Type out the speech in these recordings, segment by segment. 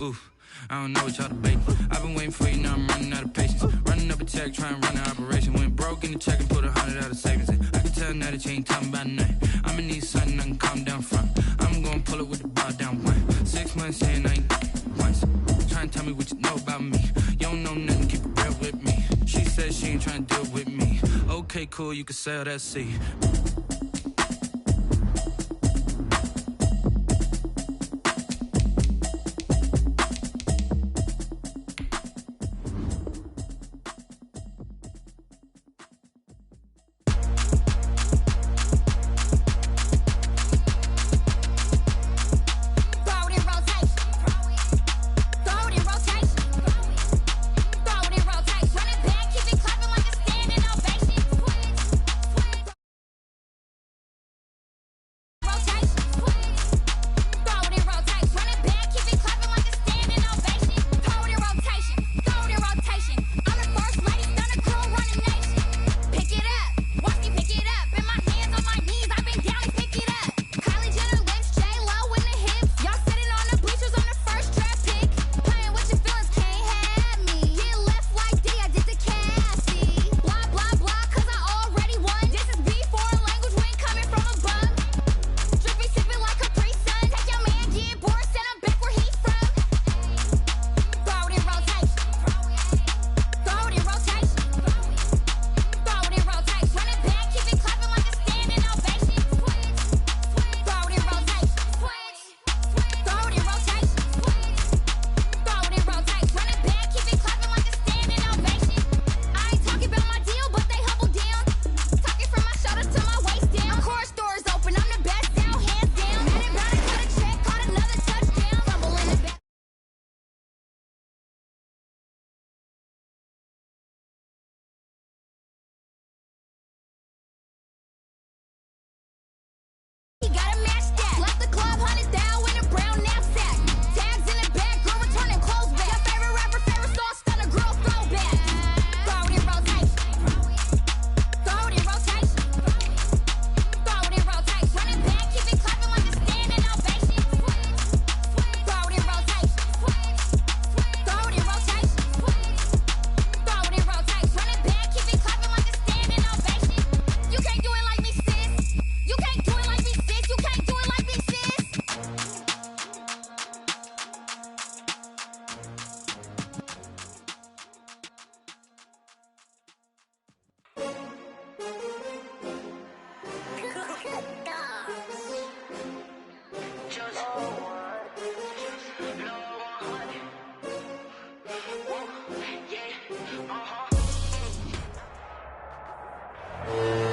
Ooh, I don't know what y'all debating. I've been waiting for you, now I'm running out of patience. Running up a check, trying to run an operation. Went broke in the check and put 100 out of savings in. I can tell now that you ain't talking about nothing. I'ma need something I can calm down from. I'm gonna pull it with the bar down one. 6 months saying I ain't once. Trying to tell me what you know about me. You don't know nothing, keep it real with me. She said she ain't trying to deal with me. Okay, cool, you can sell that seed.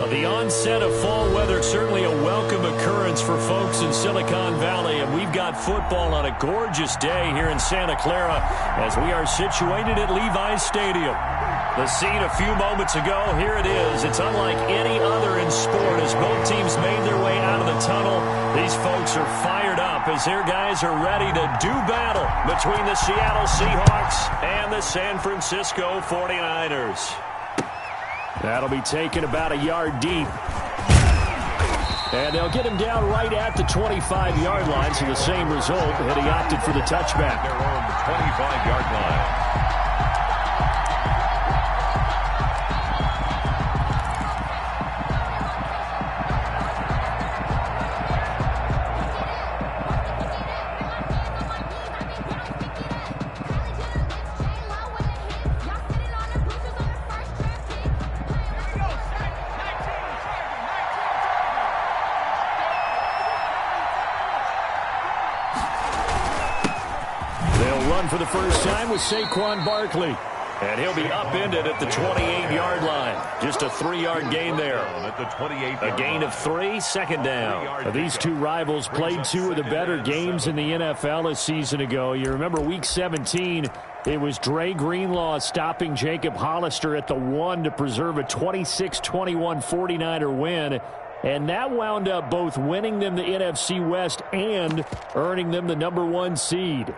The onset of fall weather, certainly a welcome occurrence for folks in Silicon Valley, and we've got football on a gorgeous day here in Santa Clara as we are situated at Levi's Stadium. The scene a few moments ago, here it is. It's unlike any other in sport as both teams made their way out of the tunnel. These folks are fired up as their guys are ready to do battle between the Seattle Seahawks and the San Francisco 49ers. That'll be taken about a yard deep. And they'll get him down right at the 25-yard line, so the same result, and he opted for the touchback. Their own 25-yard line. For the first time with Saquon Barkley. And he'll be upended at the 28-yard line. Just a 3-yard gain there. A gain of 3, second down. These two rivals played two of the better games in the NFL a season ago. You remember Week 17, it was Dre Greenlaw stopping Jacob Hollister at the 1 to preserve a 26-21 49er win. And that wound up both winning them the NFC West and earning them the #1 seed.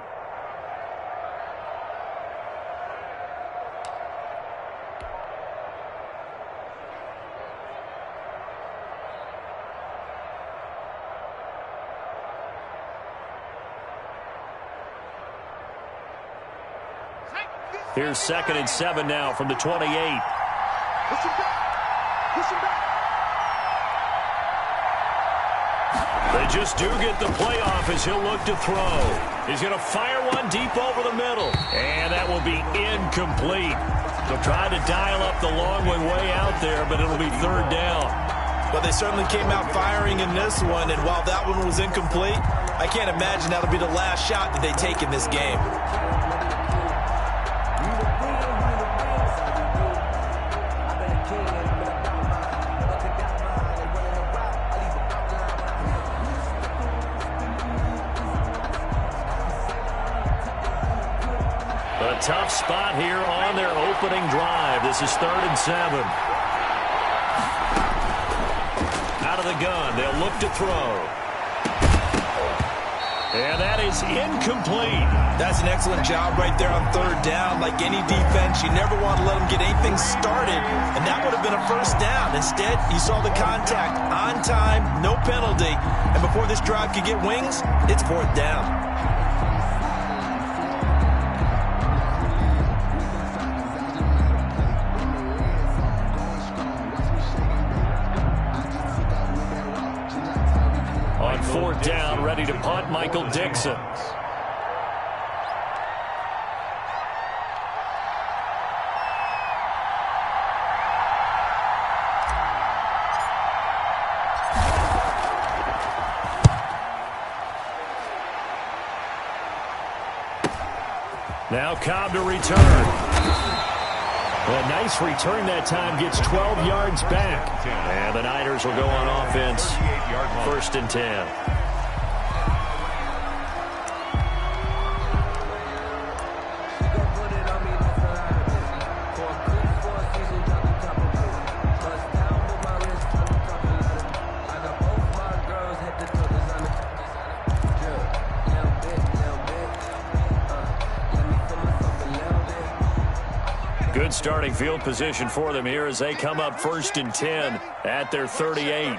Here's 2nd and 7 now from the 28. Push him back. Push him back. They just do get the playoff as he'll look to throw. He's going to fire one deep over the middle. And that will be incomplete. They'll try to dial up the long way out there, but it'll be 3rd down. But they certainly came out firing in this one, and while that one was incomplete, I can't imagine that'll be the last shot that they take in this game. A tough spot here on their opening drive. This is 3rd and 7. Out of the gun, they'll look to throw. And that is incomplete. That's an excellent job right there on 3rd down. Like any defense, you never want to let them get anything started, and that would have been a 1st down. Instead, you saw the contact on time, no penalty, and before this drive could get wings, it's 4th down. On 4th down, ready to punt, Michael Dixon. Now Cobb to return. A nice return that time, gets 12 yards back. And the Niners will go on offense, 1st and 10. Good starting field position for them here as they come up 1st and 10 at their 38.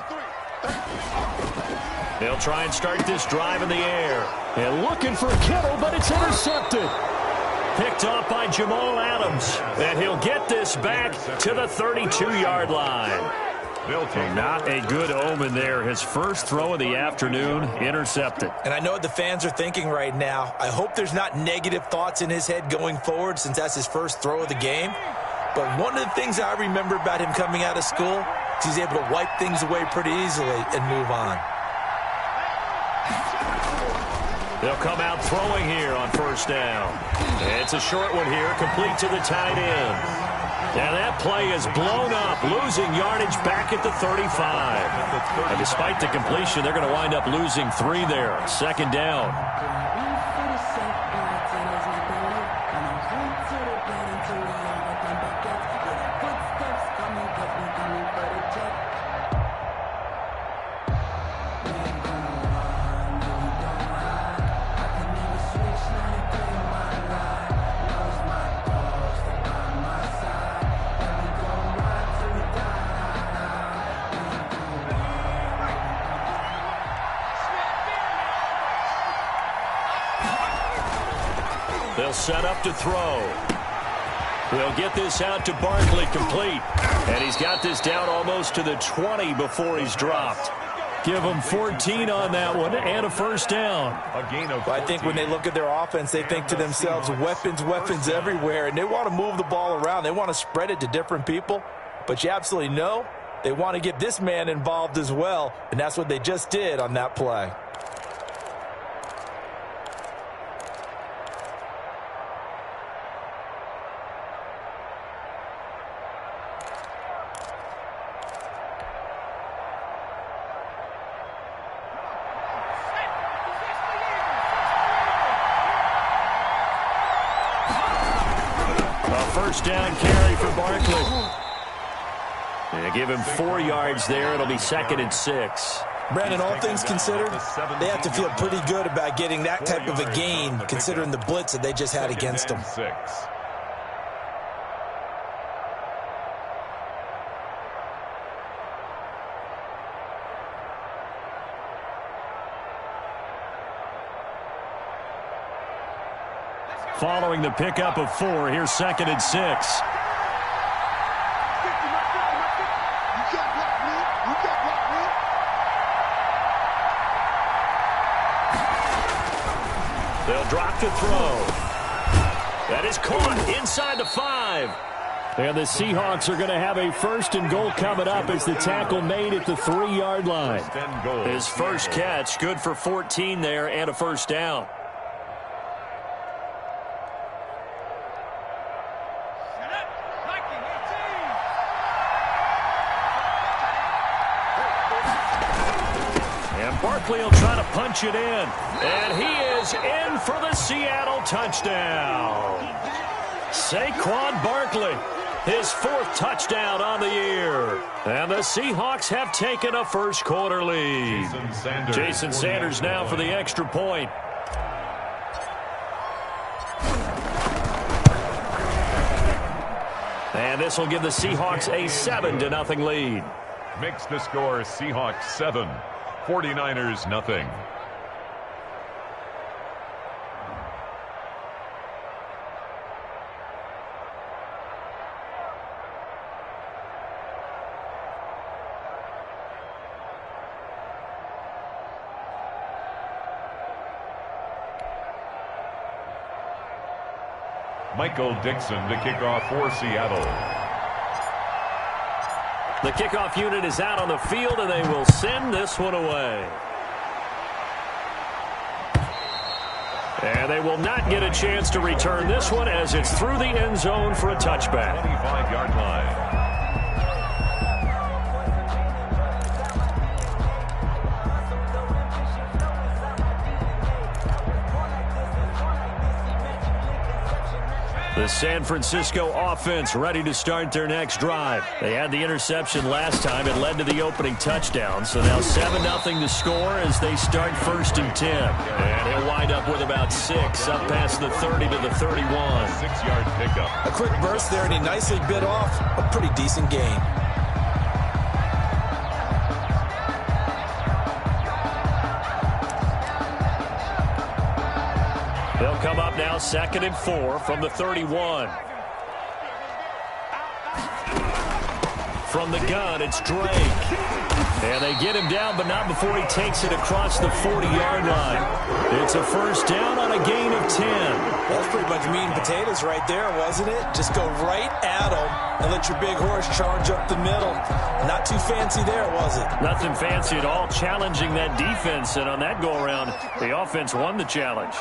They'll try and start this drive in the air. And looking for Kittle, but it's intercepted. Picked off by Jamal Adams. And he'll get this back to the 32-yard line. Not a good omen there. His first throw of the afternoon, intercepted. And I know what the fans are thinking right now. I hope there's not negative thoughts in his head going forward since that's his first throw of the game. But one of the things I remember about him coming out of school is he's able to wipe things away pretty easily and move on. They'll come out throwing here on 1st down. It's a short one here, complete to the tight end. And that play is blown up, losing yardage back at the 35. And despite the completion, they're going to wind up losing 3 there. 2nd down. They'll set up to throw. They'll get this out to Barkley, complete. And he's got this down almost to the 20 before he's dropped. Give them 14 on that one and a 1st down. I think when they look at their offense, they think to themselves, weapons, weapons everywhere. And they want to move the ball around. They want to spread it to different people. But you absolutely know they want to get this man involved as well. And that's what they just did on that play. First down carry for Barkley. And give him 4 yards there. It'll be 2nd and 6. Brandon, all things considered, they have to feel pretty good about getting that type of a gain, considering the blitz that they just had against them. following the pickup of 4. Here's 2nd and 6. They'll drop to throw. That is caught inside the 5. And the Seahawks are going to have a 1st and goal coming up as the tackle made at the 3-yard line. His first catch, good for 14 there and a 1st down. And Barkley will try to punch it in. And he is in for the Seattle touchdown. Saquon Barkley, his 4th touchdown on the year. And the Seahawks have taken a first quarter lead. Jason Sanders now for the extra point. And this will give the Seahawks a 7-0 lead. Makes the score Seahawks 7, 49ers nothing. Michael Dixon to kick off for Seattle. The kickoff unit is out on the field, and they will send this one away. And they will not get a chance to return this one as it's through the end zone for a touchback. 25-yard line. The San Francisco offense ready to start their next drive. They had the interception last time. It led to the opening touchdown. So now 7-0 to score as they start 1st and 10. And he'll wind up with about 6 up past the 30 to the 31. 6-yard pickup. A quick burst there, and he nicely bit off a pretty decent gain. They'll come up now 2nd and 4 from the 31. From the gun, it's Drake. And they get him down, but not before he takes it across the 40-yard line. It's a 1st down on a gain of 10. That's pretty much meat and potatoes right there, wasn't it? Just go right at him and let your big horse charge up the middle. Not too fancy there, was it? Nothing fancy at all, challenging that defense. And on that go-around, the offense won the challenge.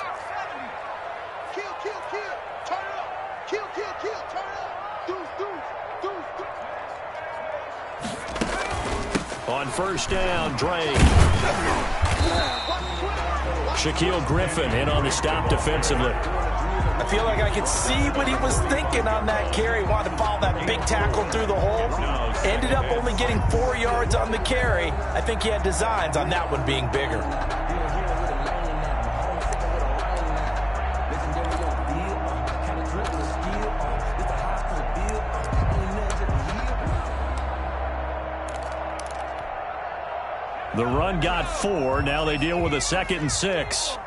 On 1st down, Drake. Shaquille Griffin in on the stop defensively. I feel like I could see what he was thinking on that carry. Wanted to follow that big tackle through the hole. Ended up only getting 4 yards on the carry. I think he had designs on that one being bigger. The run got 4. Now they deal with a 2nd and 6.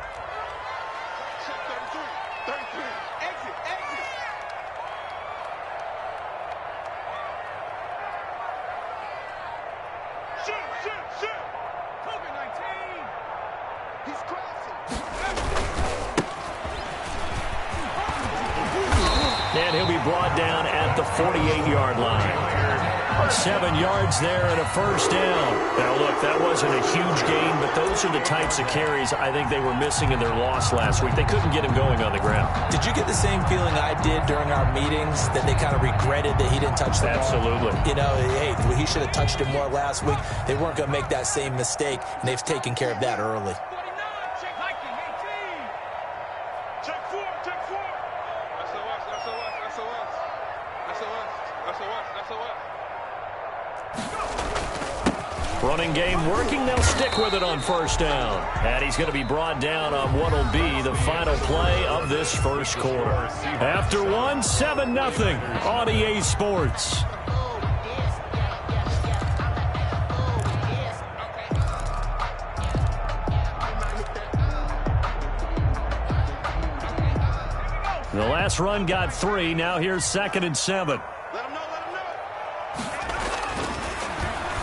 And he'll be brought down at the 48-yard line. 7 yards there and a 1st down. Now, look, that wasn't a huge gain, but those are the types of carries I think they were missing in their loss last week. They couldn't get him going on the ground. Did you get the same feeling I did during our meetings, that they kind of regretted that he didn't touch the ball? Absolutely. You know, hey, he should have touched it more last week. They weren't going to make that same mistake, and they've taken care of that early. Running game working. They'll stick with it on 1st down. And he's going to be brought down on what will be the final play of this 1st quarter. After 1, 7-0 on EA Sports. The last run got 3. Now here's 2nd and 7.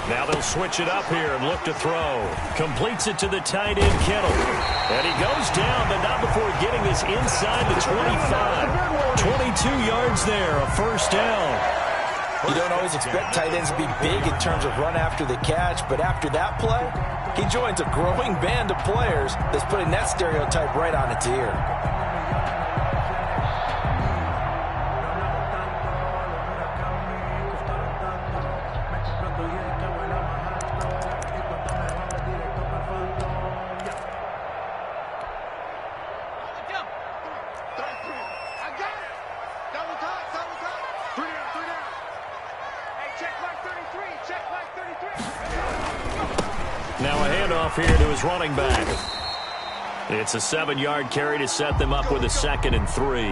Now they'll switch it up here and look to throw. Completes it to the tight end, Kittle. And he goes down, but not before getting this inside the 25. 22 yards there, a first down. You don't always expect tight ends to be big in terms of run after the catch, but after that play, he joins a growing band of players that's putting that stereotype right on its ear. Now a handoff here to his running back. It's a 7-yard carry to set them up with a 2nd and 3.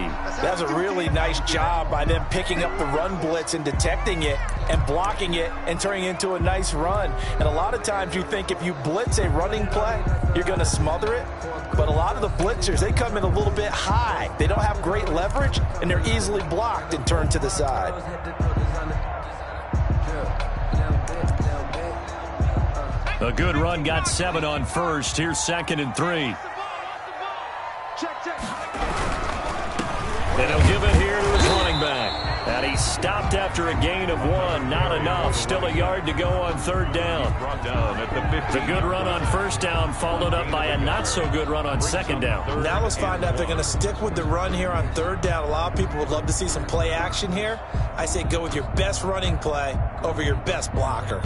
That's a really nice job by them picking up the run blitz and detecting it and blocking it and turning it into a nice run. And a lot of times you think if you blitz a running play, you're going to smother it. But a lot of the blitzers, they come in a little bit high. They don't have great leverage, and they're easily blocked and turned to the side. A good run got 7 on first. Here's 2nd and 3. And he'll give it here to his running back. And he stopped after a gain of 1. Not enough. Still a yard to go on 3rd down. The good run on 1st down followed up by a not-so-good run on 2nd down. Now let's find out if they're going to stick with the run here on 3rd down. A lot of people would love to see some play action here. I say go with your best running play over your best blocker.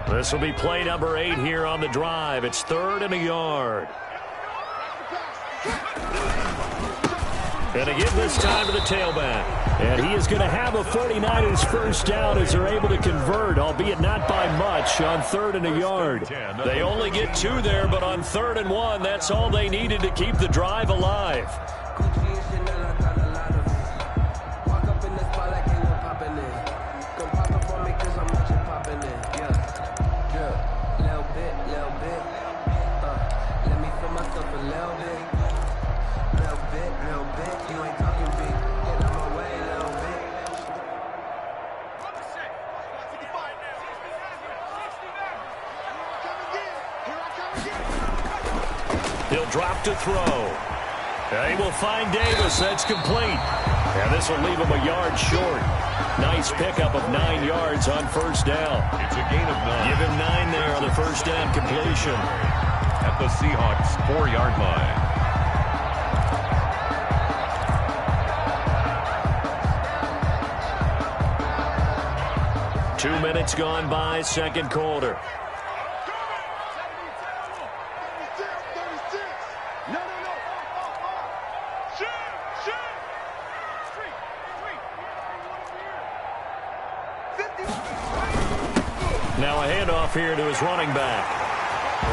This will be play number 8 here on the drive. It's 3rd and a yard. And again this time to the tailback. And he is going to have a 49ers first down as they're able to convert, albeit not by much, on 3rd and a yard. They only get 2 there, but on 3rd and 1, that's all they needed to keep the drive alive. He'll drop to throw. And he will find Davis. That's complete. And this will leave him a yard short. Nice pickup of 9 yards on 1st down. It's a gain of 9. Give him 9 there on the 1st down completion. At the Seahawks' 4-yard line. Two minutes gone by, 2nd quarter. Now a handoff here to his running back.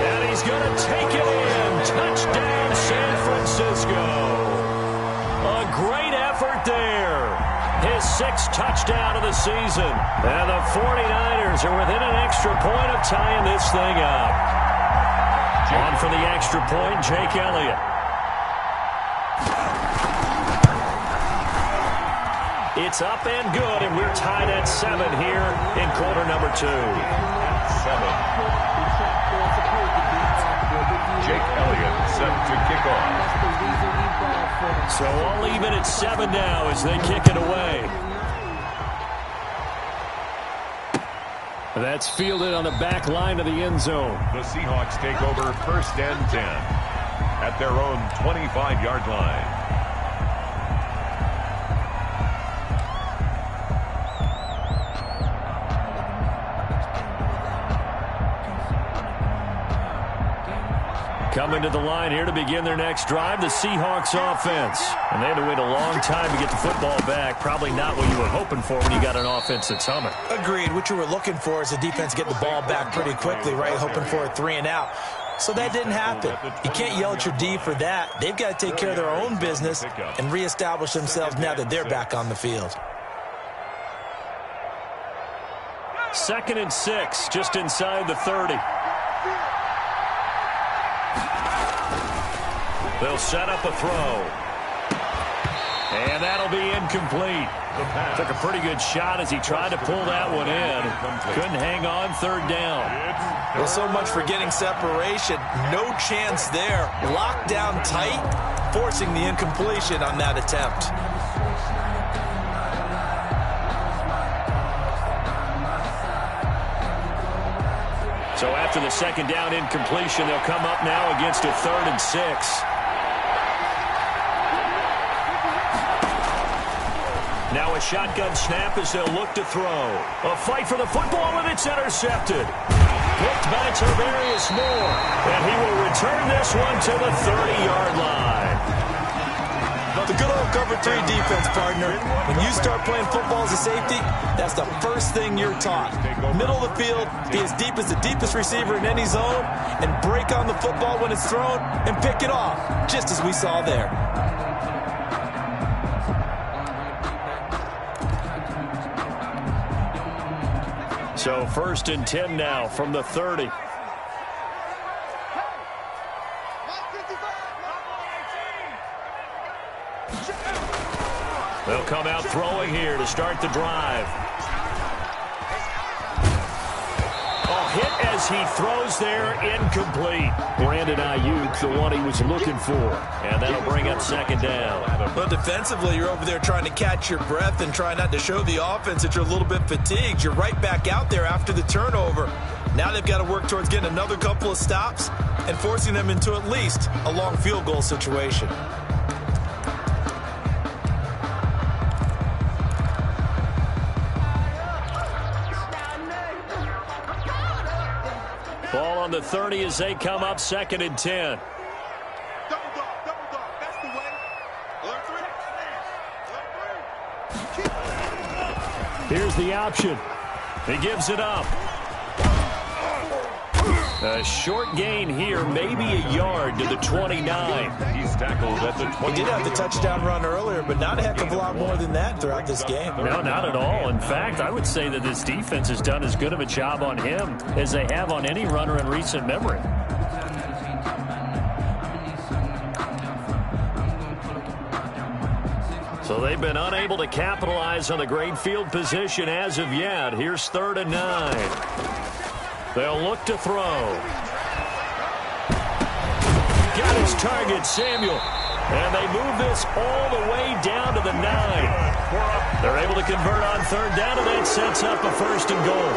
And he's going to take it in. Touchdown, San Francisco. A great effort there. His 6th touchdown of the season. And the 49ers are within an extra point of tying this thing up. On for the extra point, Jake Elliott. It's up and good, and we're tied at 7 here in quarter number 2. 7. Jake Elliott set to kick off. So all even at 7 now as they kick it away. That's fielded on the back line of the end zone. The Seahawks take over 1st and 10 at their own 25-yard line. Coming to the line here to begin their next drive, the Seahawks offense. And they had to wait a long time to get the football back. Probably not what you were hoping for when you got an offense that's humming. Agreed. What you were looking for is the defense get the ball back pretty quickly, right? Hoping for a 3 and out. So that didn't happen. You can't yell at your D for that. They've got to take care of their own business and reestablish themselves now that they're back on the field. 2nd and 6, just inside the 30. They'll set up a throw. And that'll be incomplete. Took a pretty good shot as he tried to pull that one in. Couldn't hang on 3rd down. Well, so much for getting separation. No chance there. Locked down tight, forcing the incompletion on that attempt. So after the 2nd down incompletion, they'll come up now against a 3rd and 6. Now a shotgun snap as they'll look to throw. A fight for the football, and it's intercepted. Picked by Tarvarius Moore, and he will return this one to the 30-yard line. The good old cover 3 defense, partner. When you start playing football as a safety, that's the first thing you're taught. Middle of the field, be as deep as the deepest receiver in any zone, and break on the football when it's thrown and pick it off, just as we saw there. So 1st and 10 now from the 30. They'll come out throwing here to start the drive. Hit as he throws there, incomplete. Brandon Ayuk, the one he was looking for. And that'll bring up 2nd down. But defensively, you're over there trying to catch your breath and try not to show the offense that you're a little bit fatigued. You're right back out there after the turnover. Now they've got to work towards getting another couple of stops and forcing them into at least a long field goal situation. Ball on the 30 as they come up 2nd and 10. Double dog. That's the way. Alert 3. Here's the option. He gives it up. A short gain here, maybe a yard to the 29. He's tackled at the 20. He did have the touchdown run earlier, but not a heck of a lot more than that throughout this game. No, not at all. In fact, I would say that this defense has done as good of a job on him as they have on any runner in recent memory. So they've been unable to capitalize on the great field position as of yet. Here's 3rd and 9. They'll look to throw. Got his target, Samuel. And they move this all the way down to the 9. They're able to convert on 3rd down, and that sets up a 1st and goal.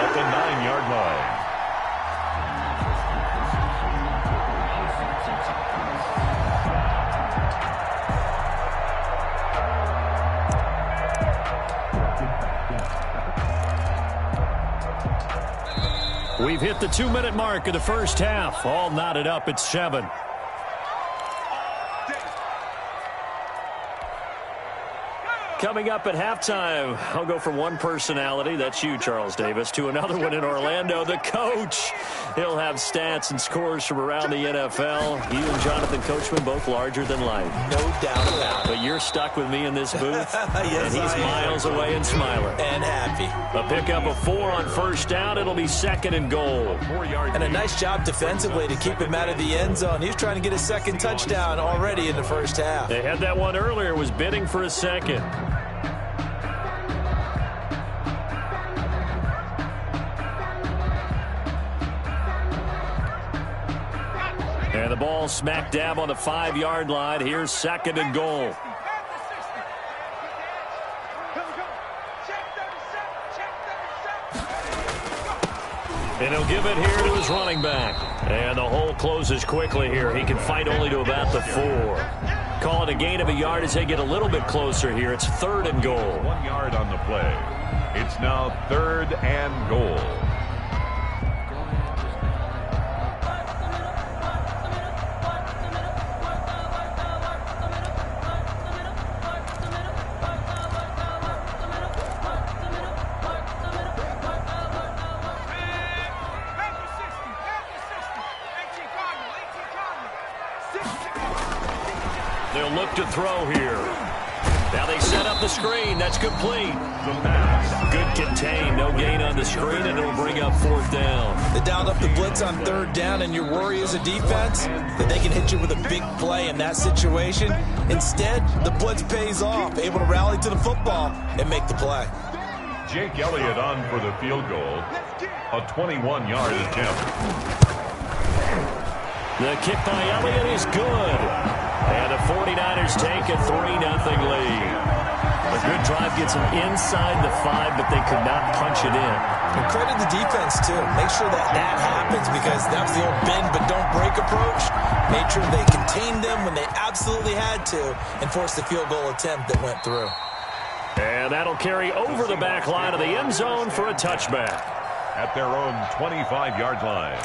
At the 9-yard line. We've hit the 2-minute mark of the first half. All knotted up at 7. Coming up at halftime, I'll go from one personality, that's you, Charles Davis, to another one in Orlando, the coach. He'll have stats and scores from around the NFL. You and Jonathan Coachman, both larger than life. No doubt about it. But you're stuck with me in this booth, Yes, and he's miles away and smiling. And happy. A pickup of 4 on 1st down. It'll be 2nd and goal. 4-yard And a nice job defensively to keep him out of the end zone. He's trying to get his 2nd touchdown already in the first half. They had that one earlier, was bidding for a 2nd. And the ball smack dab on the 5-yard line. Here's 2nd and goal. And he'll give it here to his running back. And the hole closes quickly here. He can fight only to about the 4. Call it a gain of a yard as they get a little bit closer here. It's 3rd and goal. 1 yard on the play. It's now 3rd and goal. They'll look to throw here. Now they set up the screen. That's complete. The pass. Good contained. No gain on the screen, and it'll bring up 4th down. They dialed up the blitz on 3rd down, and your worry as a defense that they can hit you with a big play in that situation. Instead, the blitz pays off, able to rally to the football and make the play. Jake Elliott on for the field goal. A 21-yard attempt. The kick by Elliott is good. And the 49ers take a 3-0 lead. A good drive gets them inside the 5, but they could not punch it in. And credit the defense, too. Make sure that happens, because that was the old bend but don't break approach. Made sure they contained them when they absolutely had to and forced the field goal attempt that went through. And that'll carry over the back line of the end zone for a touchback. At their own 25-yard line.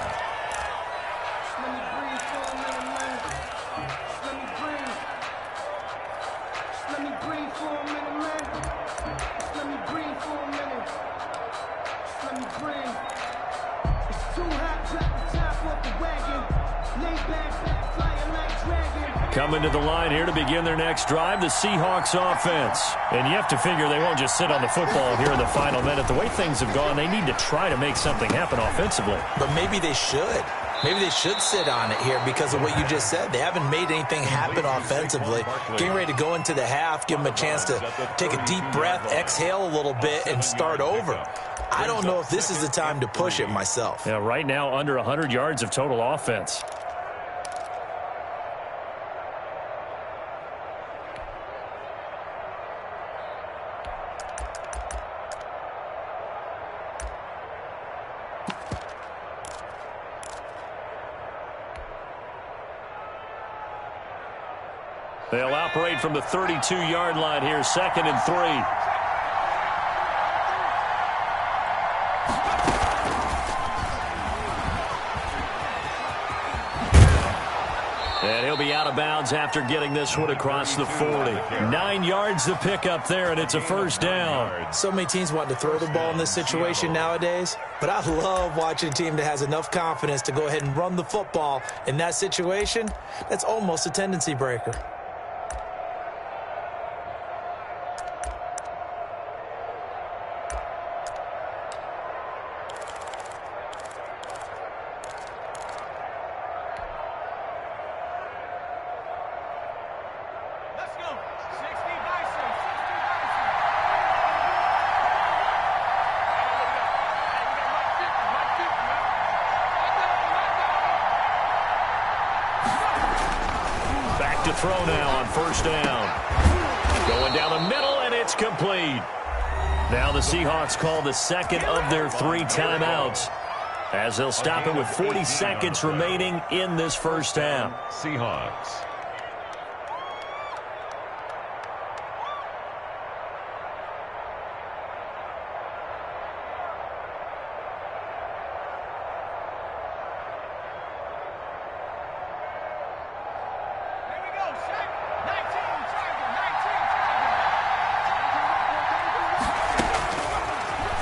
Coming to the line here to begin their next drive, the Seahawks offense. And you have to figure they won't just sit on the football here in the final minute. The way things have gone, they need to try to make something happen offensively. But maybe they should. Maybe they should sit on it here because of what you just said. They haven't made anything happen offensively. Getting ready to go into the half, give them a chance to take a deep breath, exhale a little bit, and start over. I don't know if this is the time to push it myself. Yeah, right now under 100 yards of total offense. They'll operate from the 32-yard line here, 2nd and 3. And he'll be out of bounds after getting this one across the 40. 9 yards to pick up there, and it's a 1st down. So many teams want to throw the ball in this situation nowadays, but I love watching a team that has enough confidence to go ahead and run the football in that situation. That's almost a tendency breaker. To throw now on 1st down. Going down the middle, and it's complete. Now the Seahawks call the 2nd of their 3 timeouts as they'll stop it with 40 seconds remaining in this 1st half. Seahawks.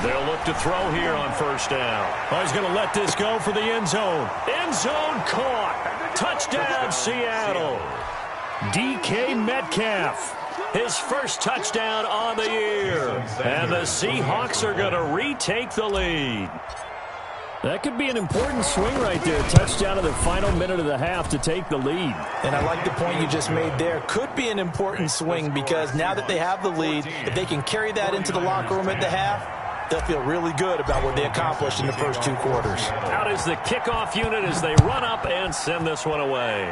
They'll look to throw here on 1st down. Oh, he's going to let this go for the end zone. End zone caught. Touchdown, Seattle. DK Metcalf, his first touchdown on the year. And the Seahawks are going to retake the lead. That could be an important swing right there. Touchdown in the final minute of the half to take the lead. And I like the point you just made there. Could be an important swing because now that they have the lead, if they can carry that into the locker room at the half, they'll feel really good about what they accomplished in the first 2 quarters. Out is the kickoff unit as they run up and send this one away.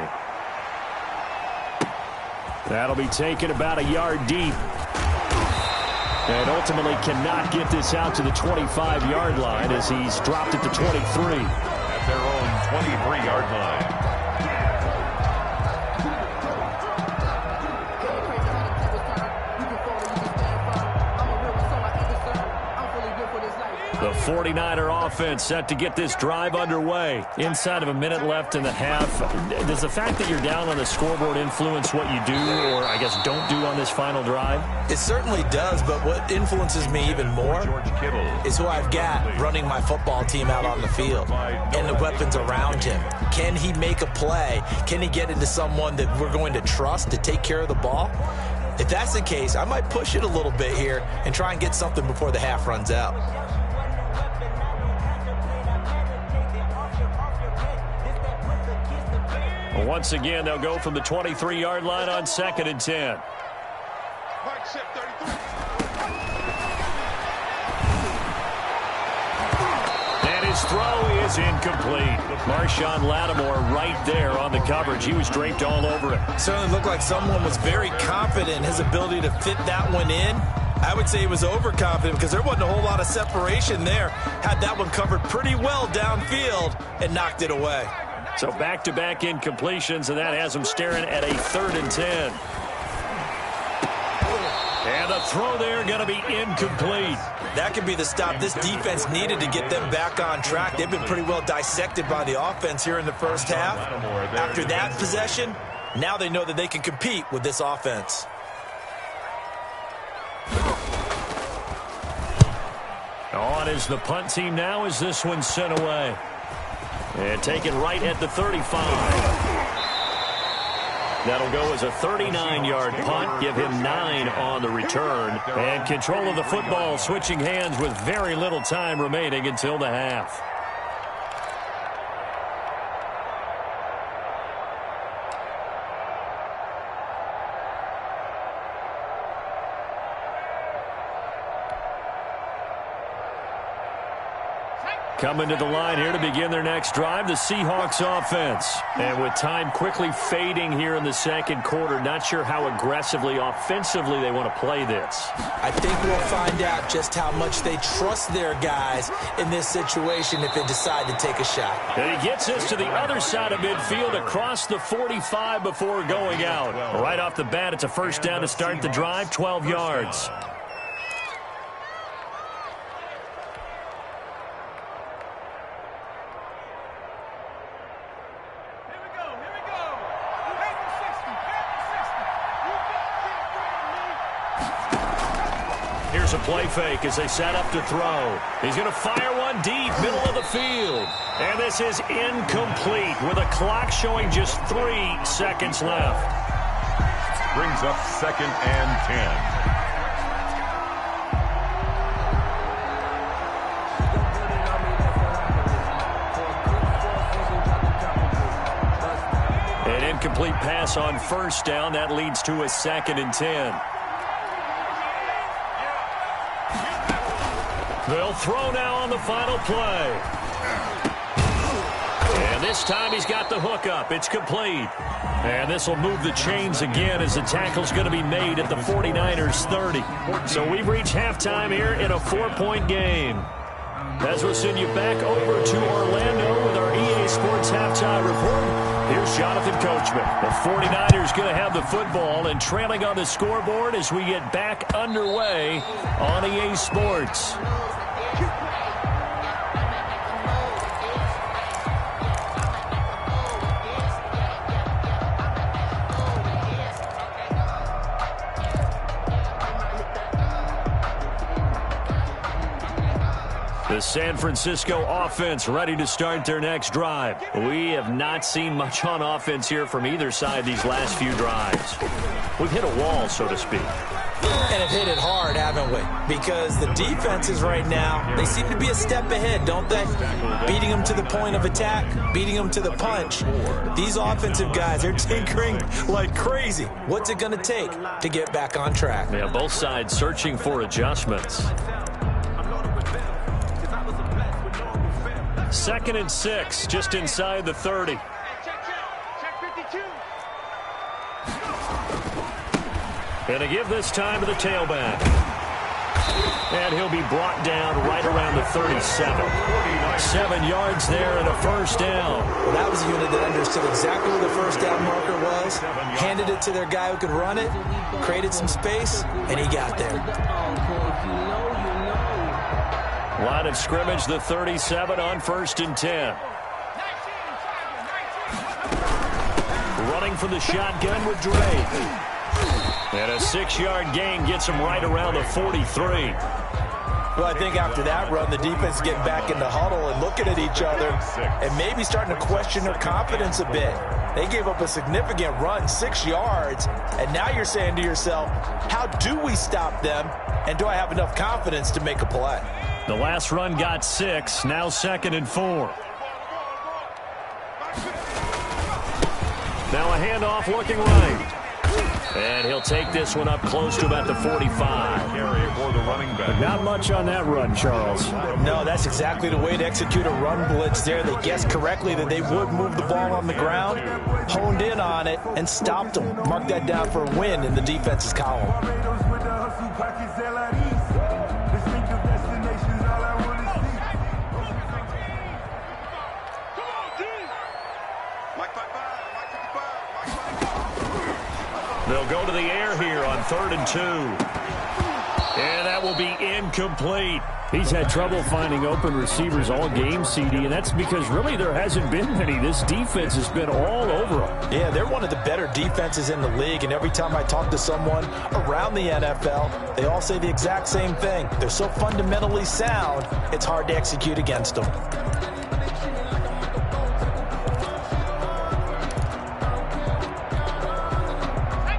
That'll be taken about a yard deep. And ultimately cannot get this out to the 25-yard line as he's dropped it to 23. At their own 23-yard line. The 49er offense set to get this drive underway. Inside of a minute left in the half. Does the fact that you're down on the scoreboard influence what you do or, I guess, don't do on this final drive? It certainly does, but what influences me even more is who I've got running my football team out on the field and the weapons around him. Can he make a play? Can he get into someone that we're going to trust to take care of the ball? If that's the case, I might push it a little bit here and try and get something before the half runs out. Once again, they'll go from the 23-yard line on 2nd and 10. And his throw is incomplete. Marshawn Lattimore right there on the coverage. He was draped all over it. Certainly looked like someone was very confident in his ability to fit that one in. I would say he was overconfident because there wasn't a whole lot of separation there. Had that one covered pretty well downfield and knocked it away. So back-to-back incompletions, and that has them staring at a 3rd and 10. And the throw there going to be incomplete. That could be the stop this defense needed to get them back on track. They've been pretty well dissected by the offense here in the first half. After that possession, now they know that they can compete with this offense. On is the punt team now as this one's sent away. And taken right at the 35. That'll go as a 39-yard punt, give him 9 on the return. And control of the football switching hands with very little time remaining until the half. Coming to the line here to begin their next drive, the Seahawks offense. And with time quickly fading here in the second quarter, not sure how aggressively, offensively they want to play this. I think we'll find out just how much they trust their guys in this situation if they decide to take a shot. And he gets us to the other side of midfield across the 45 before going out. Right off the bat, it's a first down to start the drive, 12 yards. Here's a play fake as they set up to throw. He's going to fire one deep, middle of the field. And this is incomplete with a clock showing just 3 seconds left. Brings up 2nd and 10. An incomplete pass on first down. That leads to a 2nd and 10. They'll throw now on the final play. And this time he's got the hook up. It's complete. And this will move the chains again as the tackle's going to be made at the 49ers 30. So we've reached halftime here in a 4-point game. As we'll send you back over to Orlando with our EA Sports Halftime Report, here's Jonathan Coachman. The 49ers going to have the football and trailing on the scoreboard as we get back underway on EA Sports. The San Francisco offense ready to start their next drive. We have not seen much on offense here from either side these last few drives. We've hit a wall, so to speak. And have hit it hard, haven't we? Because the defenses right now, they seem to be a step ahead, don't they? Beating them to the point of attack, beating them to the punch. These offensive guys, they're tinkering like crazy. What's it going to take to get back on track? Yeah, both sides searching for adjustments. 2nd and 6, just inside the 30. Check 52. And to give this time to the tailback. And he'll be brought down right around the 37. 7 yards there and a first down. Well, that was a unit that understood exactly where the first down marker was, handed it to their guy who could run it, created some space, and he got there. Line of scrimmage, the 37 on 1st and 10. Running for the shotgun with Drake. And a 6-yard gain gets him right around the 43. Well, I think after that run, the defense getting back in the huddle and looking at each other and maybe starting to question their confidence a bit. They gave up a significant run, 6 yards, and now you're saying to yourself, how do we stop them, and do I have enough confidence to make a play? The last run got 6, now 2nd and 4. Now a handoff looking right. And he'll take this one up close to about the 45. Carry for the running back. Not much on that run, Charles. No, that's exactly the way to execute a run blitz there. They guessed correctly that they would move the ball on the ground, honed in on it, and stopped them. Mark that down for a win in the defense's column. They'll go to the air here on 3rd and 2. And that will be incomplete. He's had trouble finding open receivers all game, CD, and that's because really there hasn't been many. This defense has been all over them. Yeah, they're one of the better defenses in the league, and every time I talk to someone around the NFL, they all say the exact same thing. They're so fundamentally sound, it's hard to execute against them.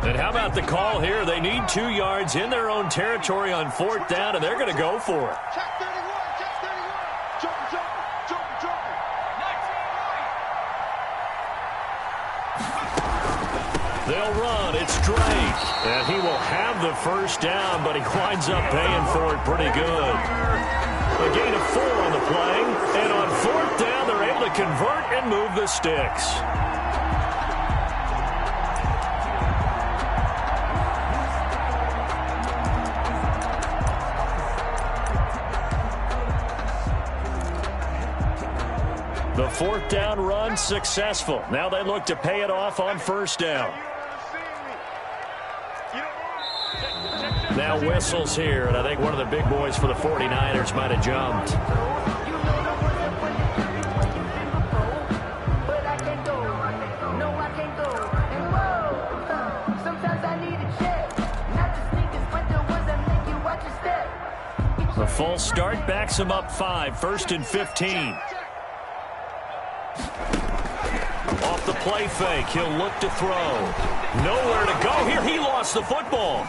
And how about the call here? They need 2 yards in their own territory on 4th down, and they're going to go for it. Check 31, check 31. Jumping. They'll run. It's Drake. And he will have the 1st down, but he winds up paying for it pretty good. A gain of 4 on the play. And on 4th down, they're able to convert and move the sticks. The 4th down run successful. Now they look to pay it off on 1st down. Now whistles here, and I think one of the big boys for the 49ers might have jumped. The full start backs him up 5, 1st and 15. Off the play fake, he'll look to throw. Nowhere to go here. He lost the football.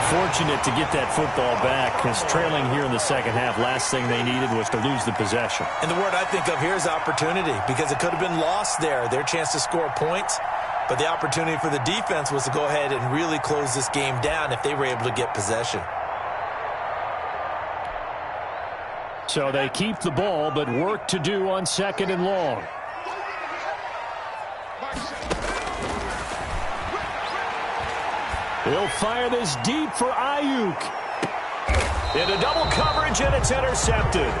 Fortunate to get that football back, because trailing here in the 2nd half, last thing they needed was to lose the possession. And the word I think of here is opportunity, because it could have been lost there, their chance to score points. But the opportunity for the defense was to go ahead and really close this game down if they were able to get possession. So they keep the ball, but work to do on 2nd and long. He'll fire this deep for Ayuk. Into double coverage, and it's intercepted.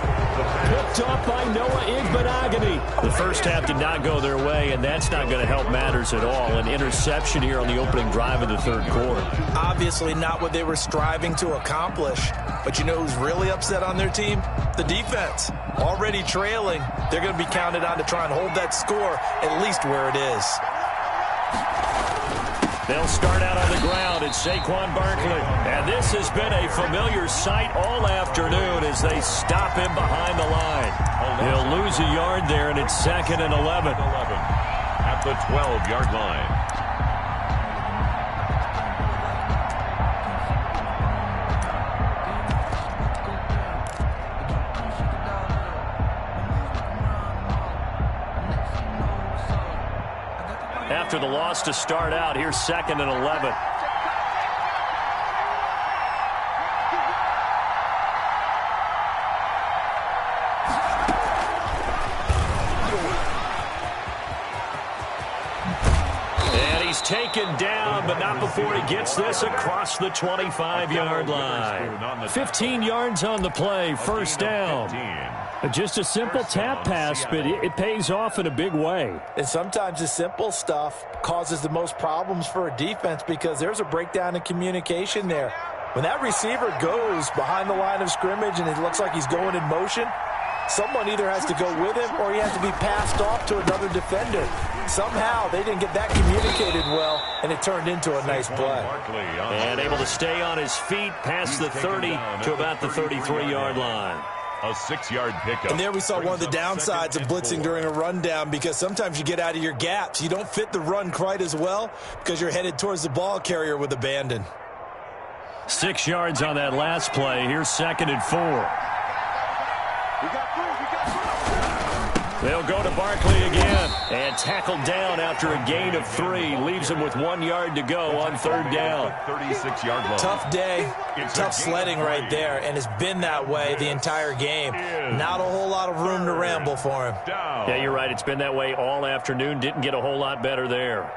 Picked up by Noah Igbenogany. The 1st half did not go their way, and that's not going to help matters at all. An interception here on the opening drive of the 3rd quarter. Obviously not what they were striving to accomplish. But you know who's really upset on their team? The defense. Already trailing. They're going to be counted on to try and hold that score at least where it is. They'll start out on the ground. It's Saquon Barkley. And this has been a familiar sight all afternoon as they stop him behind the line. He'll lose a yard there, and it's 2nd and 11. At the 12-yard line. After the loss to start out, here's 2nd and 11. And he's taken down, but not before he gets this across the 25-yard line. 15 yards on the play, 1st down. Just a simple tap pass, but it pays off in a big way. And sometimes the simple stuff causes the most problems for a defense because there's a breakdown in communication there. When that receiver goes behind the line of scrimmage and it looks like he's going in motion, someone either has to go with him or he has to be passed off to another defender. Somehow they didn't get that communicated well, and it turned into a nice play. And able to stay on his feet past the 30 to about the 33-yard line. A 6-yard pickup. And there we saw one of the downsides of blitzing during a rundown, because sometimes you get out of your gaps. You don't fit the run quite as well because you're headed towards the ball carrier with abandon. 6 yards on that last play. Here's 2nd and 4. They'll go to Barkley again and tackled down after a gain of 3. Leaves him with 1 yard to go on 3rd down. 36-yard line. Tough day, tough sledding right there, and it's been that way the entire game. Not a whole lot of room to ramble for him. Yeah, you're right. It's been that way all afternoon. Didn't get a whole lot better there.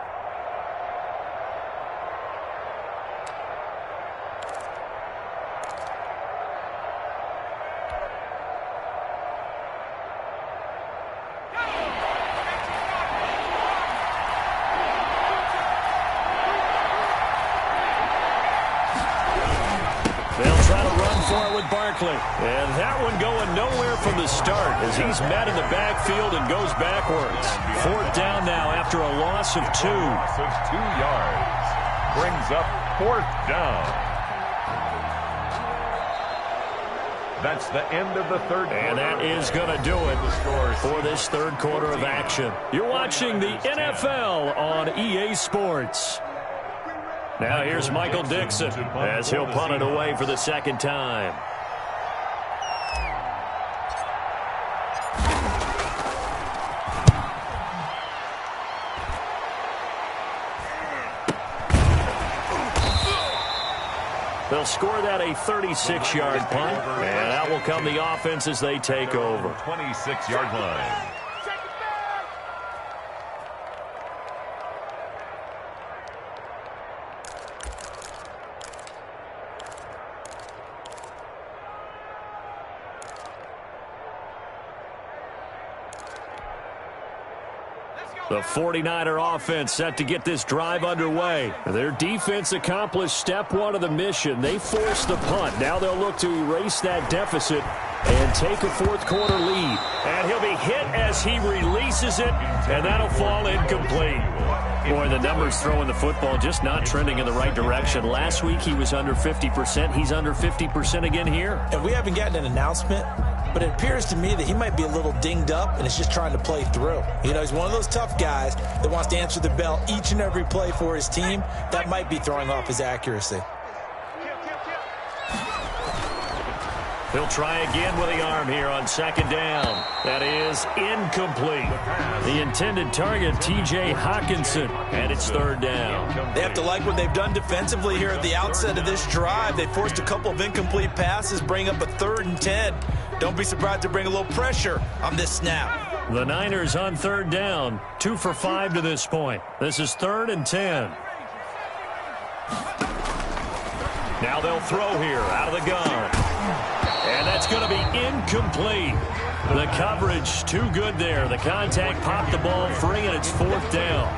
Barkley. And that one going nowhere from the start as he's met in the backfield and goes backwards. 4th down now after a loss of 2. So 2 yards. Brings up 4th down. That's the end of the 3rd quarter. And that is going to do it for this 3rd quarter of action. You're watching the NFL on EA Sports. Now here's Michael Dixon as he'll punt it away for the 2nd time. They'll score that a 36-yard punt, and that will come the offense as they take over. 26-yard line. The 49er offense set to get this drive underway. Their defense accomplished step 1 of the mission. They forced the punt. Now they'll look to erase that deficit and take a 4th quarter lead. And he'll be hit as he releases it, and that'll fall incomplete. Boy, the numbers throwing the football just not trending in the right direction. Last week he was under 50%. He's under 50% again here. And we haven't gotten an announcement, but it appears to me that he might be a little dinged up and is just trying to play through. You know, he's one of those tough guys that wants to answer the bell each and every play for his team. That might be throwing off his accuracy. He'll try again with the arm here on 2nd down. That is incomplete. The intended target, T.J. Hawkinson, and it's 3rd down. They have to like what they've done defensively here at the outset of this drive. They forced a couple of incomplete passes, bring up a 3rd and 10. Don't be surprised to bring a little pressure on this snap. The Niners on 3rd down, 2 for 5 to this point. This is 3rd and 10. Now they'll throw here out of the gun. And that's going to be incomplete. The coverage too good there. The contact popped the ball free, and it's 4th down.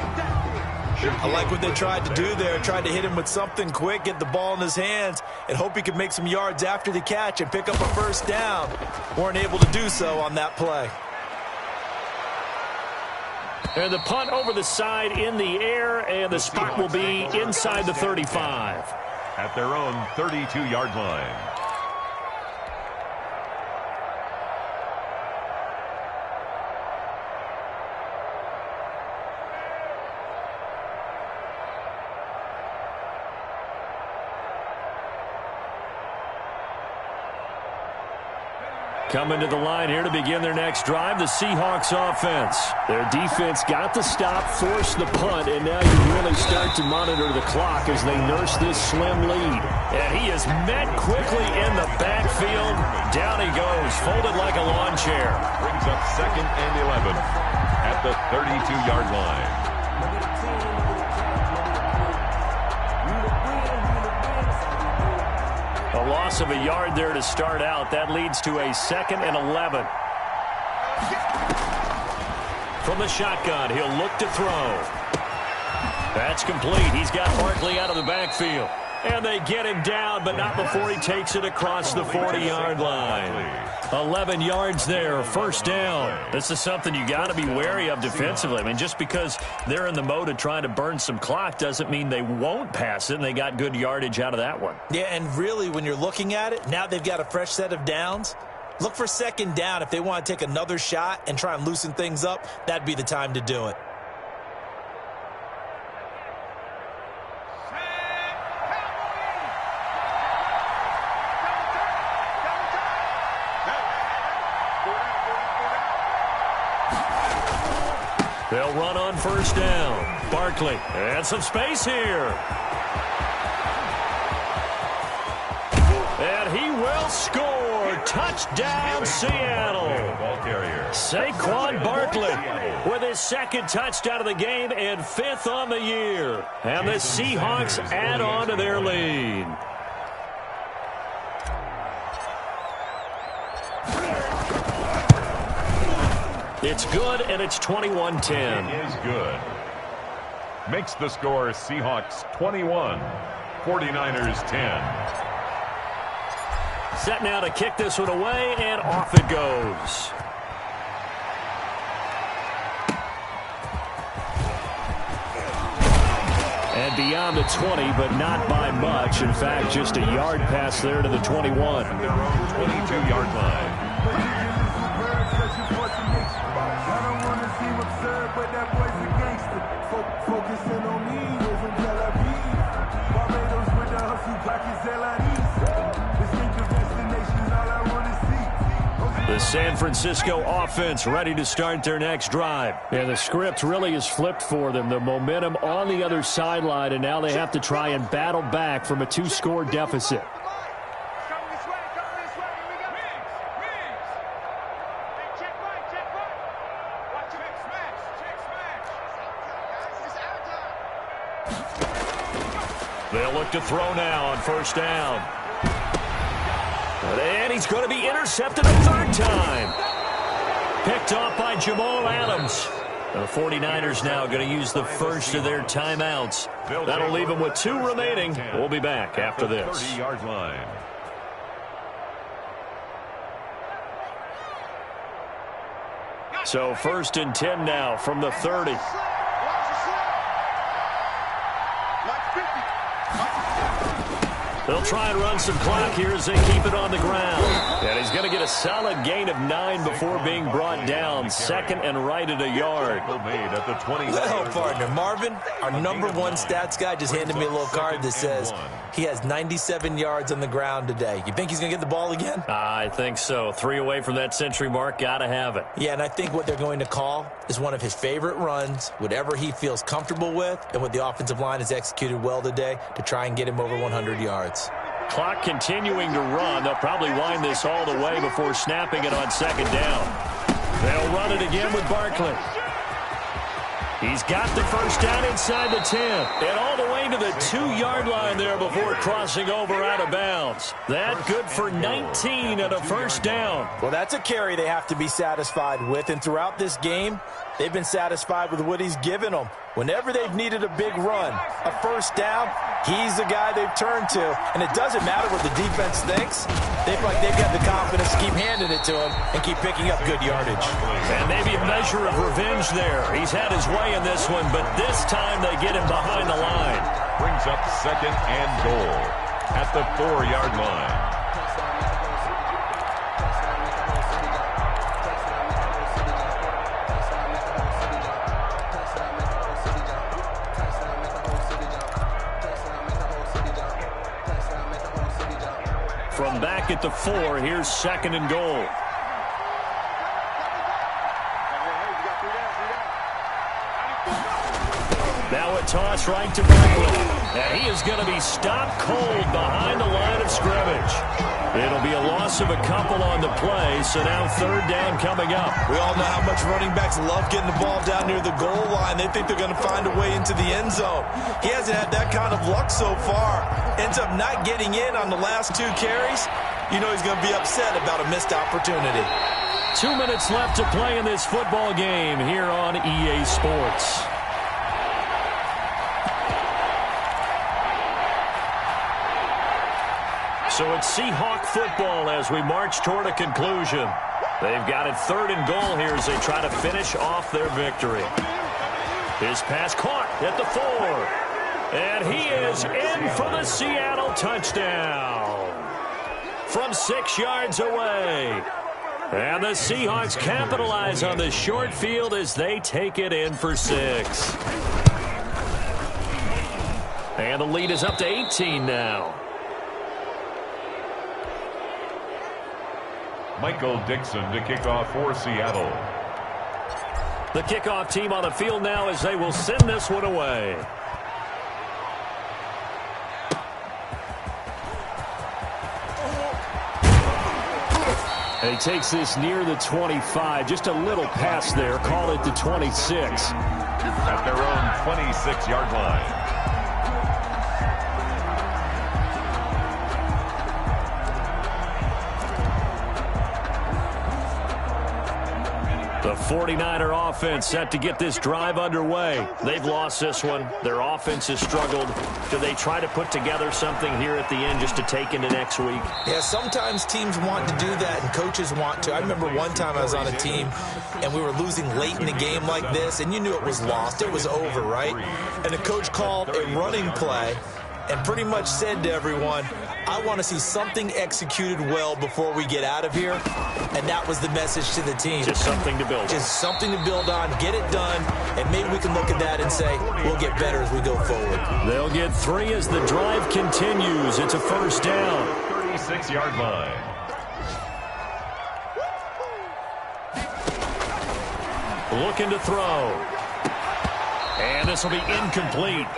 I like what they tried to do there. Tried to hit him with something quick, get the ball in his hands, and hope he could make some yards after the catch and pick up a 1st down. Weren't able to do so on that play. And the punt over the side in the air, and the spot will be inside the 35. At their own 32-yard line. Coming to the line here to begin their next drive, the Seahawks offense. Their defense got the stop, forced the punt, and now you really start to monitor the clock as they nurse this slim lead. And he is met quickly in the backfield. Down he goes, folded like a lawn chair. Brings up 2nd and 11 at the 32-yard line. A loss of a yard there to start out. That leads to a 2nd and 11. From the shotgun, he'll look to throw. That's complete. He's got Barkley out of the backfield. And they get him down, but not before he takes it across the 40-yard line. 11 yards there, 1st down. This is something you got to be wary of defensively. I mean, just because they're in the mode of trying to burn some clock doesn't mean they won't pass it, and they got good yardage out of that one. Yeah, and really, when you're looking at it, now they've got a fresh set of downs. Look for second down. If they want to take another shot and try and loosen things up, that'd be the time to do it. They'll run on first down. Barkley, and some space here. And he will score. Touchdown, Seattle. Saquon Barkley with his second touchdown of the game and 5th on the year. And the Seahawks add on to their lead. It's good, and it's 21-10. It is good. Makes the score Seahawks 21, 49ers 10. Set now to kick this one away, and off it goes. And beyond the 20, but not by much. In fact, just a yard pass there to the 21. At their own 22-yard line. The San Francisco offense ready to start their next drive. And the script really is flipped for them. The momentum on the other sideline, and now they have to try and battle back from a 2-score deficit. They'll look to throw now on first down. And he's going to be intercepted a 3rd time. Picked off by Jamal Adams. The 49ers now going to use the first of their timeouts. That'll leave them with 2 remaining. We'll be back after this. 30-yard line. So 1st and 10 now from the 30. They'll try and run some clock here as they keep it on the ground. And he's going to get a solid gain of 9 before being brought down. 2nd and right at a yard. Well, partner, Marvin, our number 1 stats guy, just handed me a little card that says he has 97 yards on the ground today. You think he's going to get the ball again? I think so. 3 away from that century mark. Got to have it. Yeah, and I think what they're going to call is one of his favorite runs, whatever he feels comfortable with, and what the offensive line has executed well today to try and get him over 100 yards. Clock continuing to run. They'll probably wind this all the way before snapping it on 2nd down. They'll run it again with Barkley. He's got the first down inside the 10. And all the way to the 2-yard line there before crossing over out of bounds. That good for 19 and a first down. Well, that's a carry they have to be satisfied with. And throughout this game, they've been satisfied with what he's given them. Whenever they've needed a big run, a first down, he's the guy they've turned to. And it doesn't matter what the defense thinks. They feel like they've got the confidence to keep handing it to him and keep picking up good yardage. And maybe a measure of revenge there. He's had his way in this one, but this time they get him behind the line. Brings up 2nd and goal at the 4-yard line. From back at the 4, here's 2nd and goal. Now a toss right to Barkley. And he is going to be stopped cold behind the line of scrimmage. It'll be a loss of a couple on the play, so now 3rd down coming up. We all know how much running backs love getting the ball down near the goal line. They think they're going to find a way into the end zone. He hasn't had that kind of luck so far. Ends up not getting in on the last 2 carries. You know he's going to be upset about a missed opportunity. 2 minutes left to play in this football game here on EA Sports. So it's Seahawk football as we march toward a conclusion. They've got it 3rd and goal here as they try to finish off their victory. His pass caught at the 4. And he is in for the Seattle touchdown. From 6 yards away. And the Seahawks capitalize on the short field as they take it in for 6. And the lead is up to 18 now. Michael Dixon to kick off for Seattle. The kickoff team on the field now as they will send this one away. He takes this near the 25. Just a little pass there. Call it the 26. At their own 26-yard line. The 49er offense set to get this drive underway. They've lost this one. Their offense has struggled. Do they try to put together something here at the end just to take into next week? Yeah, sometimes teams want to do that and coaches want to. I remember one time I was on a team and we were losing late in the game like this, and you knew it was lost. It was over, right? And the coach called a running play and pretty much said to everyone, I want to see something executed well before we get out of here. And that was the message to the team. Just something to build on. Just something to build on, get it done, and maybe we can look at that and say, we'll get better as we go forward. They'll get 3 as the drive continues. It's a first down. 36-yard line. Looking to throw. And this will be incomplete.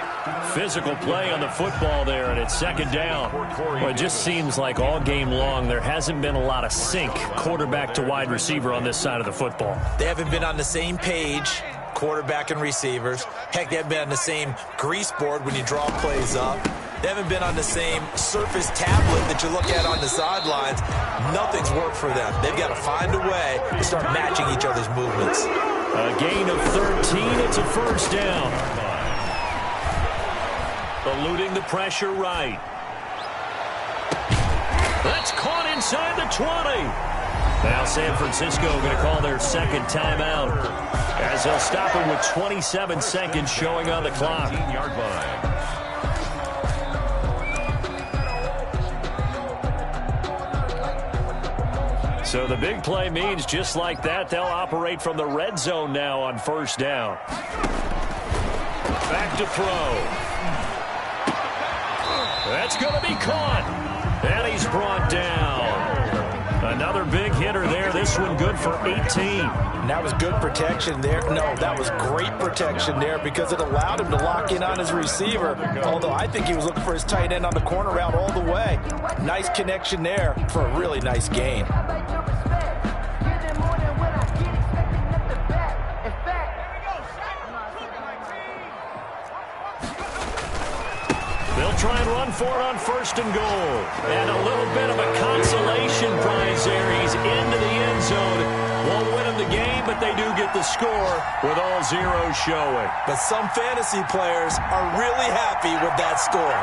Physical play on the football there, and it's second down. Well, it just seems like all game long there hasn't been a lot of sync quarterback to wide receiver on this side of the football. They haven't been on the same page, quarterback and receivers. Heck, they haven't been on the same grease board when you draw plays up. They haven't been on the same surface tablet that you look at on the sidelines. Nothing's worked for them. They've got to find a way to start matching each other's movements. A gain of 13. It's a first down. Eluding the pressure right. That's caught inside the 20. Now San Francisco going to call their second timeout as they'll stop it with 27 seconds showing on the clock. 15-yard line. So the big play means just like that, they'll operate from the red zone now on first down. Back to throw. That's going to be caught. And he's brought down. Another big hitter there. This one good for 18. And that was good protection there. No, that was great protection there because it allowed him to lock in on his receiver. Although I think he was looking for his tight end on the corner route all the way. Nice connection there for a really nice gain. They'll try and run for it on first and goal. And a little bit of a consolation prize there. He's into the end zone. Won't win him the game, but they do get the score with all zeros showing. But some fantasy players are really happy with that score.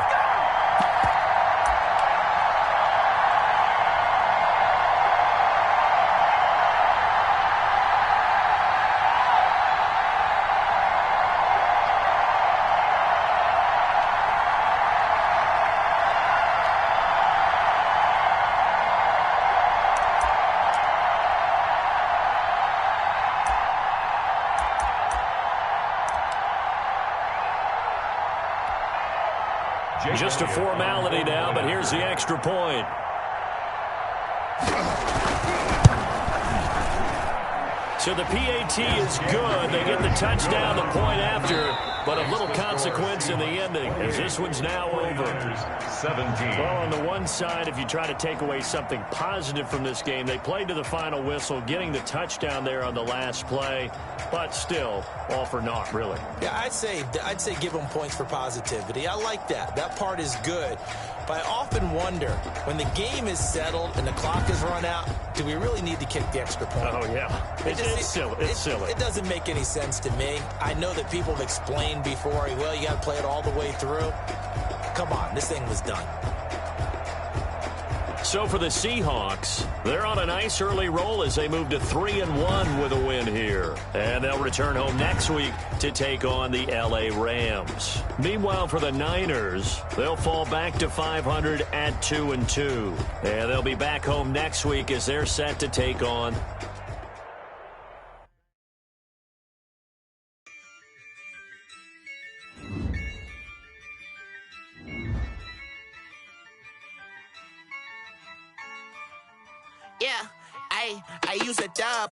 Just a formality now, but here's the extra point. So the PAT is good. They get the touchdown, the point after, but of little consequence in the ending as this one's now over. 17. Well, on the one side, if you try to take away something positive from this game, they played to the final whistle, getting the touchdown there on the last play, but still, all for naught, really. Yeah, I'd say give them points for positivity. I like that. That part is good. But I often wonder, when the game is settled and the clock is run out, do we really need to kick the extra point? Oh, yeah. It's silly. It's silly. It doesn't make any sense to me. I know that people have explained before, well, you got to play it all the way through. Come on, this thing was done. So for the Seahawks, they're on a nice early roll as they move to 3-1 with a win here. And they'll return home next week to take on the L.A. Rams. Meanwhile, for the Niners, they'll fall back to 500 at 2-2. And they'll be back home next week as they're set to take on I use a dub.